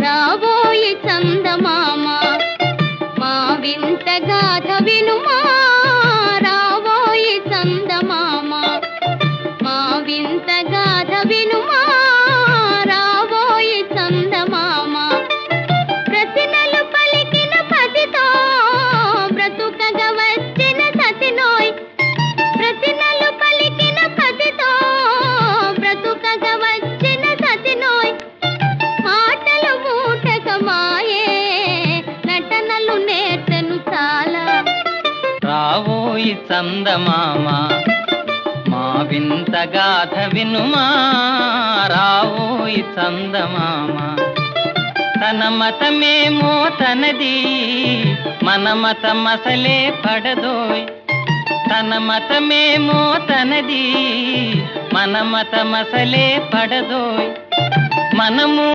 రాబోయి చందమామ మా వింత గాథ వినుమా, రాబోయి చందమామ మా వింత గాథ వినుమా, రాబోయి చందమామ. ప్రతినలు పలికిన పతితో బ్రతుకగా వచ్చిన సతినోయ్, ప్రతినలు పలికిన పతితో బ్రతుకగా వచ్చిన సతినోయ్. మాటలు మూటకమాయే నటనలు నేర్చెను చాలా. రావోయి చందమామ మా వింత గాథ వినుమా, రావోయి చందమామ. తన మతమేమో తనది, మన మతం అసలే పడదోయ్. తన మతమేమో తనది, మన మతం అసలే పడదోయ్. మనము